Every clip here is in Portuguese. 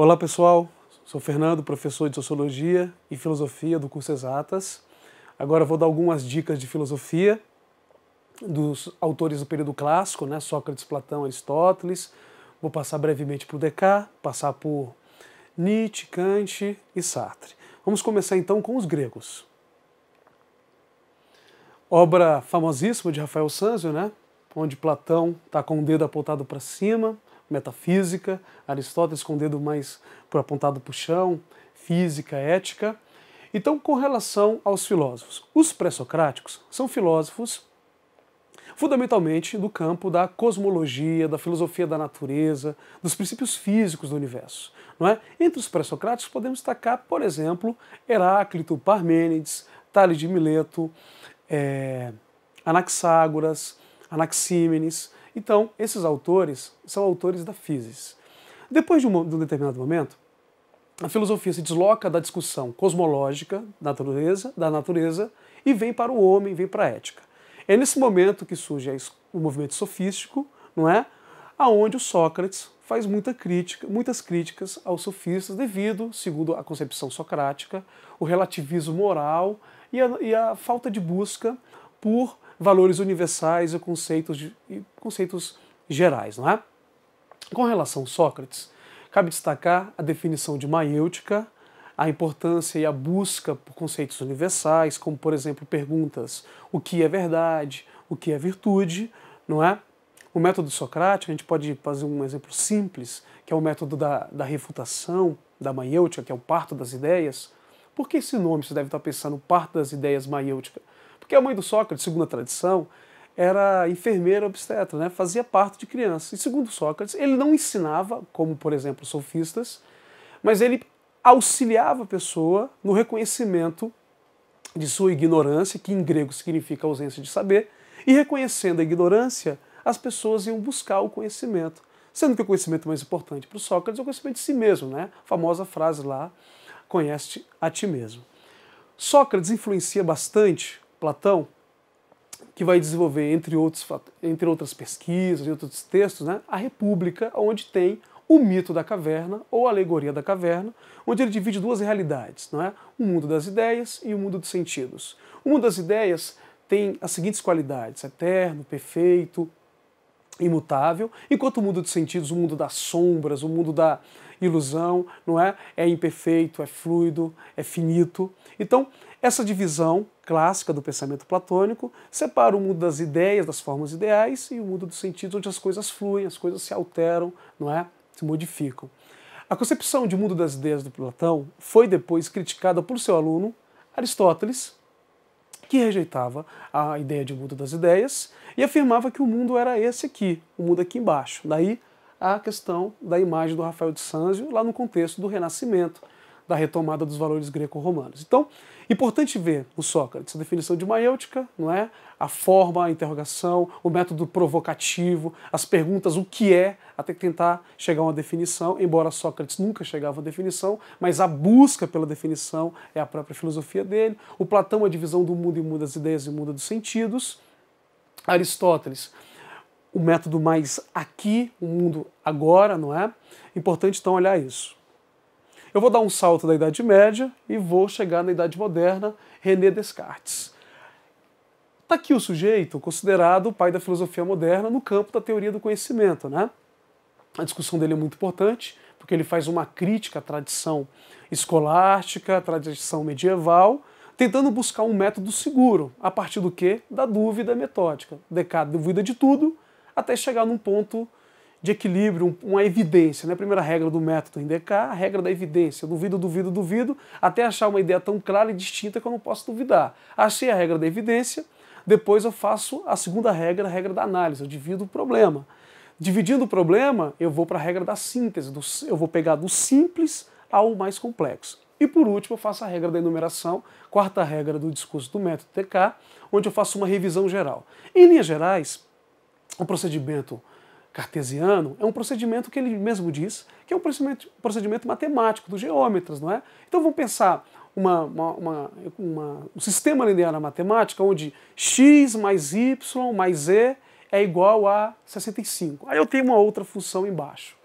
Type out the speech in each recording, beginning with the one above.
Olá pessoal, sou Fernando, professor de Sociologia e Filosofia do curso Exatas. Agora vou dar algumas dicas de filosofia dos autores do período clássico, né? Sócrates, Platão, Aristóteles. Vou passar brevemente por Descartes, passar por Nietzsche, Kant e Sartre. Vamos começar então com os gregos. Obra famosíssima de Rafael Sanzio, né? Onde Platão está com o dedo apontado para cima, metafísica, Aristóteles com o dedo mais apontado para o chão, física, ética. Então, com relação aos filósofos, os pré-socráticos são filósofos fundamentalmente do campo da cosmologia, da filosofia da natureza, dos princípios físicos do universo. Não é? Entre os pré-socráticos podemos destacar, por exemplo, Heráclito, Parmênides, Tales de Mileto, Anaxágoras, Anaxímenes. Então, esses autores são autores da physis. Depois de um determinado momento, a filosofia se desloca da discussão cosmológica da natureza e vem para o homem, vem para a ética. É nesse momento que surge o movimento sofístico, não é? Aonde o Sócrates faz muitas críticas aos sofistas devido, segundo a concepção socrática, o relativismo moral e a falta de busca por valores universais e conceitos gerais, não é? Com relação a Sócrates, cabe destacar a definição de maiêutica, a importância e a busca por conceitos universais, como, por exemplo, perguntas: o que é verdade, o que é virtude, não é? O método socrático, a gente pode fazer um exemplo simples, que é o método da refutação, da maiêutica, que é o parto das ideias. Por que esse nome? Você deve estar pensando, parto das ideias maiêutica. Porque a mãe do Sócrates, segundo a tradição, era enfermeira obstetra, né? Fazia parto de criança. E segundo Sócrates, ele não ensinava, como por exemplo os sofistas, mas ele auxiliava a pessoa no reconhecimento de sua ignorância, que em grego significa ausência de saber, e reconhecendo a ignorância, as pessoas iam buscar o conhecimento. Sendo que o conhecimento mais importante para o Sócrates é o conhecimento de si mesmo, né? A famosa frase lá, conhece-te a ti mesmo. Sócrates influencia bastante Platão, que vai desenvolver, entre outras pesquisas e outros textos, né, a República, onde tem o mito da caverna, ou a alegoria da caverna, onde ele divide duas realidades, não é? O mundo das ideias e o mundo dos sentidos. O mundo das ideias tem as seguintes qualidades: eterno, perfeito, imutável, enquanto o mundo dos sentidos, o mundo das sombras, o mundo da ilusão, não é? É imperfeito, é fluido, é finito. Então, essa divisão clássica do pensamento platônico separa o mundo das ideias, das formas ideais, e o mundo dos sentidos, onde as coisas fluem, as coisas se alteram, não é? Se modificam. A concepção de mundo das ideias do Platão foi depois criticada por seu aluno Aristóteles, que rejeitava a ideia de mundo das ideias e afirmava que o mundo era esse aqui, o mundo aqui embaixo. Daí a questão da imagem do Rafael de Sanzio, lá no contexto do Renascimento, da retomada dos valores greco-romanos. Então, importante ver no Sócrates a definição de maiêutica, não é? A forma, a interrogação, o método provocativo, as perguntas, o que é, até tentar chegar a uma definição, embora Sócrates nunca chegava a uma definição, mas a busca pela definição é a própria filosofia dele. O Platão, a divisão do mundo em mundo das ideias e mundo dos sentidos. Aristóteles, o método mais aqui, o mundo agora, não é? Importante então olhar isso. Eu vou dar um salto da Idade Média e vou chegar na Idade Moderna, René Descartes. Está aqui o sujeito considerado o pai da filosofia moderna no campo da teoria do conhecimento, né? A discussão dele é muito importante, porque ele faz uma crítica à tradição escolástica, à tradição medieval, tentando buscar um método seguro, a partir do quê? Da dúvida metódica. Descartes duvida de tudo, até chegar num ponto de equilíbrio, uma evidência, né? A primeira regra do método em Descartes, a regra da evidência. Eu duvido, até achar uma ideia tão clara e distinta que eu não posso duvidar. Achei a regra da evidência, depois eu faço a segunda regra, a regra da análise, eu divido o problema. Dividindo o problema, eu vou para a regra da síntese, eu vou pegar do simples ao mais complexo. E por último, eu faço a regra da enumeração, quarta regra do discurso do método Descartes, onde eu faço uma revisão geral. Em linhas gerais, o procedimento cartesiano é um procedimento que ele mesmo diz que é um procedimento matemático dos geômetras, não é? Então vamos pensar um sistema linear na matemática onde x mais y mais e é igual a 65. Aí eu tenho uma outra função embaixo.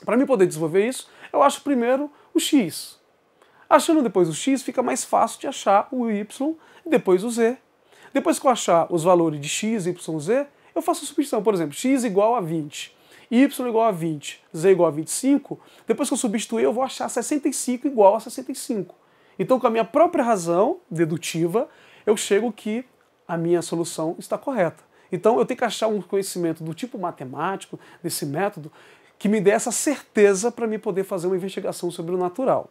Para mim poder desenvolver isso, eu acho primeiro o x. Achando depois o x, fica mais fácil de achar o y e depois o z. Depois que eu achar os valores de x, y, z, eu faço a substituição. Por exemplo, x igual a 20, y igual a 20, z igual a 25. Depois que eu substituir, eu vou achar 65 igual a 65. Então, com a minha própria razão dedutiva, eu chego que a minha solução está correta. Então, eu tenho que achar um conhecimento do tipo matemático, desse método, que me dê essa certeza para mim poder fazer uma investigação sobre o natural.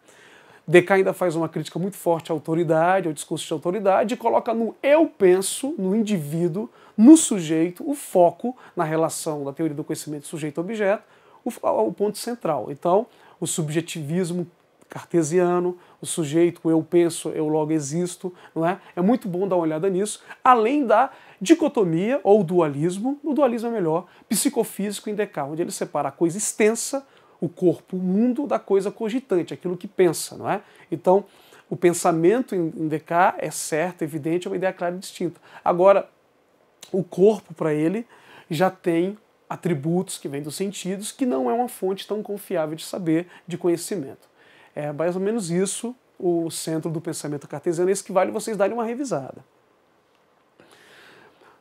Descartes ainda faz uma crítica muito forte à autoridade, ao discurso de autoridade, e coloca no eu penso, no indivíduo, no sujeito, o foco na relação da teoria do conhecimento sujeito-objeto, o ponto central. Então, o subjetivismo cartesiano, o sujeito, o eu penso, eu logo existo, não é? É muito bom dar uma olhada nisso, além da dicotomia ou dualismo, o dualismo é melhor, psicofísico em Descartes, onde ele separa a coisa extensa, o corpo, o mundo, da coisa cogitante, aquilo que pensa, não é? Então, o pensamento em Descartes é certo, evidente, é uma ideia clara e distinta. Agora, o corpo, para ele, já tem atributos que vêm dos sentidos, que não é uma fonte tão confiável de saber, de conhecimento. É mais ou menos isso o centro do pensamento cartesiano, esse que vale vocês darem uma revisada.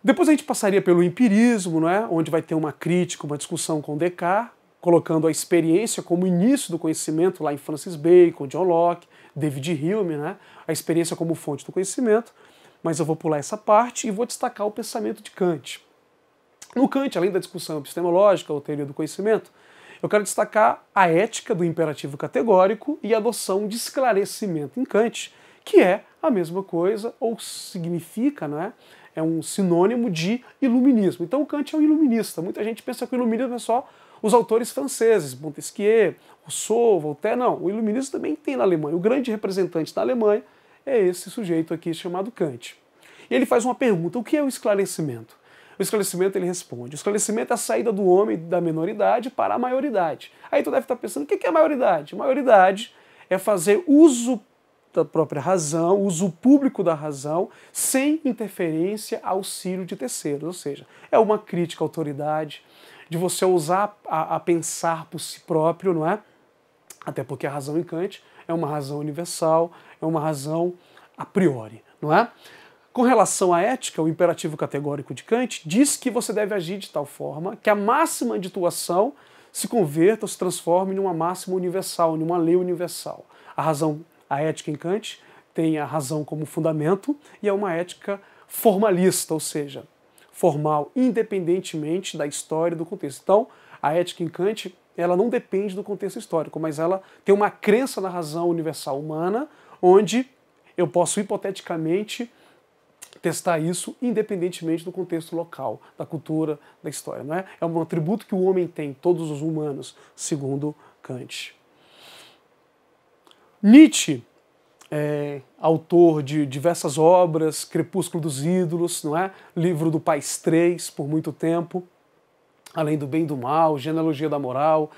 Depois a gente passaria pelo empirismo, não é? Onde vai ter uma crítica, uma discussão com Descartes, colocando a experiência como início do conhecimento, lá em Francis Bacon, John Locke, David Hume, né? A experiência como fonte do conhecimento, mas eu vou pular essa parte e vou destacar o pensamento de Kant. No Kant, além da discussão epistemológica, ou teoria do conhecimento, eu quero destacar a ética do imperativo categórico e a adoção de esclarecimento em Kant, que é a mesma coisa, ou significa, não é? É um sinônimo de iluminismo. Então o Kant é um iluminista. Muita gente pensa que o iluminismo é só os autores franceses, Montesquieu, Rousseau, Voltaire. Não, o iluminismo também tem na Alemanha. O grande representante da Alemanha é esse sujeito aqui chamado Kant. E ele faz uma pergunta: o que é o esclarecimento? O esclarecimento, ele responde: o esclarecimento é a saída do homem da menoridade para a maioridade. Aí tu deve estar pensando, o que é a maioridade? Maioridade é fazer uso da própria razão, uso público da razão, sem interferência, auxílio de terceiros. Ou seja, é uma crítica à autoridade, de você ousar a pensar por si próprio, não é? Até porque a razão em Kant é uma razão universal, é uma razão a priori, não é? Com relação à ética, o imperativo categórico de Kant diz que você deve agir de tal forma que a máxima de tua ação se converta ou se transforme numa máxima universal, numa lei universal. A ética em Kant tem a razão como fundamento e é uma ética formalista, ou seja, formal, independentemente da história e do contexto. Então, a ética em Kant, ela não depende do contexto histórico, mas ela tem uma crença na razão universal humana, onde eu posso hipoteticamente testar isso independentemente do contexto local, da cultura, da história. Não é? É um atributo que o homem tem, todos os humanos, segundo Kant. Nietzsche, autor de diversas obras, Crepúsculo dos Ídolos, não é? Livro do País 3, por muito tempo, Além do Bem e do Mal, Genealogia da Moral,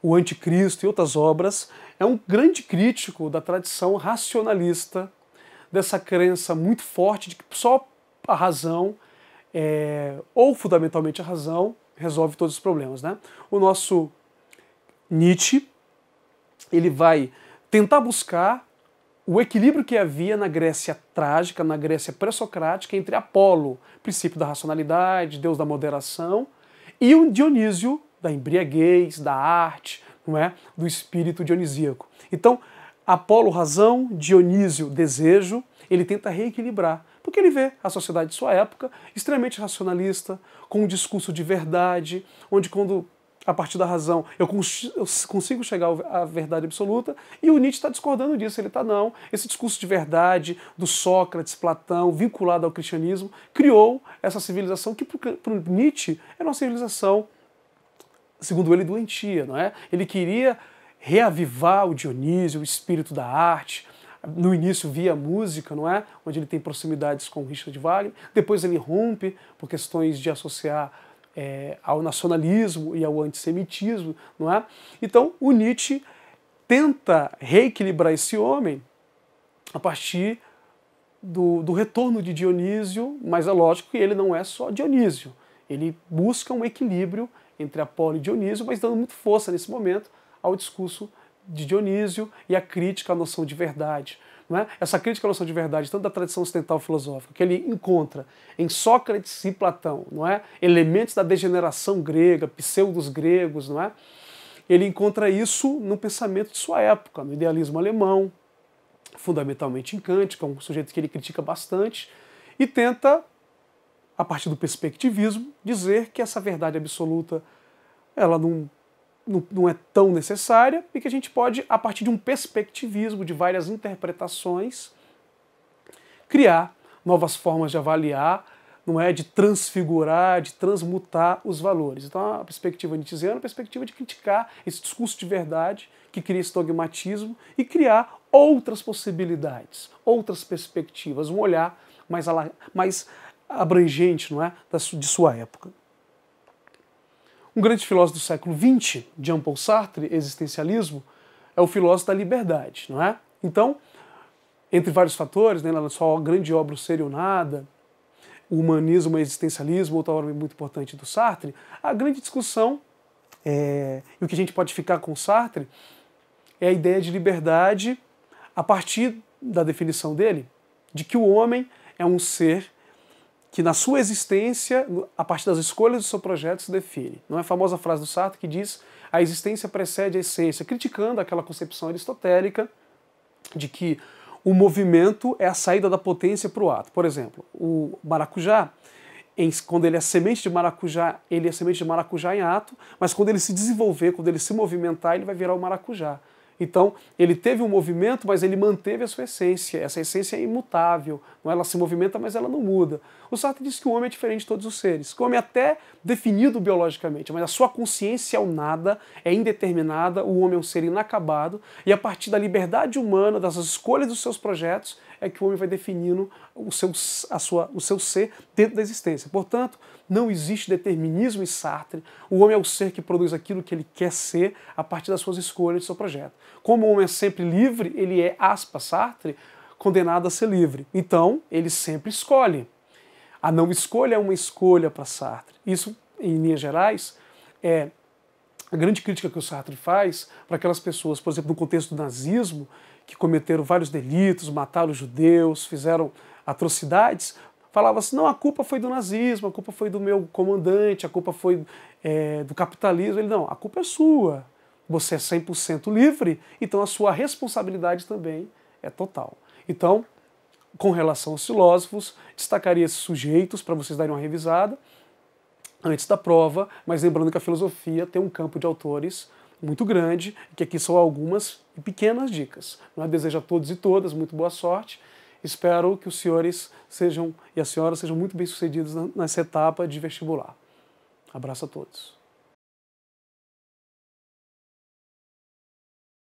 O Anticristo e outras obras, é um grande crítico da tradição racionalista, dessa crença muito forte de que só a razão, ou fundamentalmente a razão, resolve todos os problemas, né? O nosso Nietzsche, ele vai tentar buscar o equilíbrio que havia na Grécia trágica, na Grécia pré-socrática, entre Apolo, princípio da racionalidade, deus da moderação, e o Dionísio, da embriaguez, da arte, não é? Do espírito dionisíaco. Então, Apolo, razão, Dionísio, desejo, ele tenta reequilibrar, porque ele vê a sociedade de sua época extremamente racionalista, com um discurso de verdade, onde quando, a partir da razão, eu consigo chegar à verdade absoluta, e o Nietzsche está discordando disso, ele está não. Esse discurso de verdade do Sócrates, Platão, vinculado ao cristianismo, criou essa civilização que para o Nietzsche era uma civilização, segundo ele, doentia, não é? Ele queria reavivar o Dionísio, o espírito da arte. No início via música, não é? Onde ele tem proximidades com Richard Wagner. Depois ele rompe por questões de associar ao nacionalismo e ao antissemitismo, não é? Então o Nietzsche tenta reequilibrar esse homem a partir do retorno de Dionísio, mas é lógico que ele não é só Dionísio. Ele busca um equilíbrio entre Apolo e Dionísio, mas dando muito força nesse momento ao discurso de Dionísio e a crítica à noção de verdade. Não é? Essa crítica à noção de verdade, tanto da tradição ocidental filosófica, que ele encontra em Sócrates e Platão, não é? Elementos da degeneração grega, pseudos gregos, não é? Ele encontra isso no pensamento de sua época, no idealismo alemão, fundamentalmente em Kant, que é um sujeito que ele critica bastante, e tenta, a partir do perspectivismo, dizer que essa verdade absoluta ela não é tão necessária e que a gente pode, a partir de um perspectivismo, de várias interpretações, criar novas formas de avaliar, não é, de transfigurar, de transmutar os valores. Então a perspectiva nietzschiana é a perspectiva de criticar esse discurso de verdade que cria esse dogmatismo e criar outras possibilidades, outras perspectivas, um olhar mais abrangente, não é, de sua época. Um grande filósofo do século XX, Jean-Paul Sartre, existencialismo, é o filósofo da liberdade, não é? Então, entre vários fatores, né, na sua grande obra O Ser e o Nada, o humanismo e o existencialismo, outra obra muito importante do Sartre, a grande discussão, e o que a gente pode ficar com Sartre, é a ideia de liberdade a partir da definição dele, de que o homem é um ser que na sua existência, a partir das escolhas do seu projeto, se define. Não é a famosa frase do Sartre que diz a existência precede a essência, criticando aquela concepção aristotélica de que o movimento é a saída da potência para o ato. Por exemplo, o maracujá, quando ele é semente de maracujá, ele é semente de maracujá em ato, mas quando ele se desenvolver, quando ele se movimentar, ele vai virar o maracujá. Então, ele teve um movimento, mas ele manteve a sua essência. Essa essência é imutável. Não é? Ela se movimenta, mas ela não muda. O Sartre diz que o homem é diferente de todos os seres. Que o homem é até definido biologicamente, mas a sua consciência é o nada, é indeterminada, o homem é um ser inacabado, e a partir da liberdade humana, das escolhas dos seus projetos, é que o homem vai definindo o seu ser dentro da existência. Portanto, não existe determinismo em Sartre. O homem é o ser que produz aquilo que ele quer ser a partir das suas escolhas, do seu projeto. Como o homem é sempre livre, ele é, aspas, Sartre, condenado a ser livre. Então, ele sempre escolhe. A não escolha é uma escolha para Sartre. Isso, em linhas gerais, é a grande crítica que o Sartre faz para aquelas pessoas, por exemplo, no contexto do nazismo, que cometeram vários delitos, mataram judeus, fizeram atrocidades, falava assim, não, a culpa foi do nazismo, a culpa foi do meu comandante, a culpa foi do capitalismo. Ele, não, a culpa é sua. Você é 100% livre, então a sua responsabilidade também é total. Então, com relação aos filósofos, destacaria esses sujeitos para vocês darem uma revisada antes da prova, mas lembrando que a filosofia tem um campo de autores muito grande, e que aqui são algumas pequenas dicas. Desejo a todos e todas muito boa sorte. Espero que os senhores e as senhoras sejam muito bem-sucedidos nessa etapa de vestibular. Abraço a todos.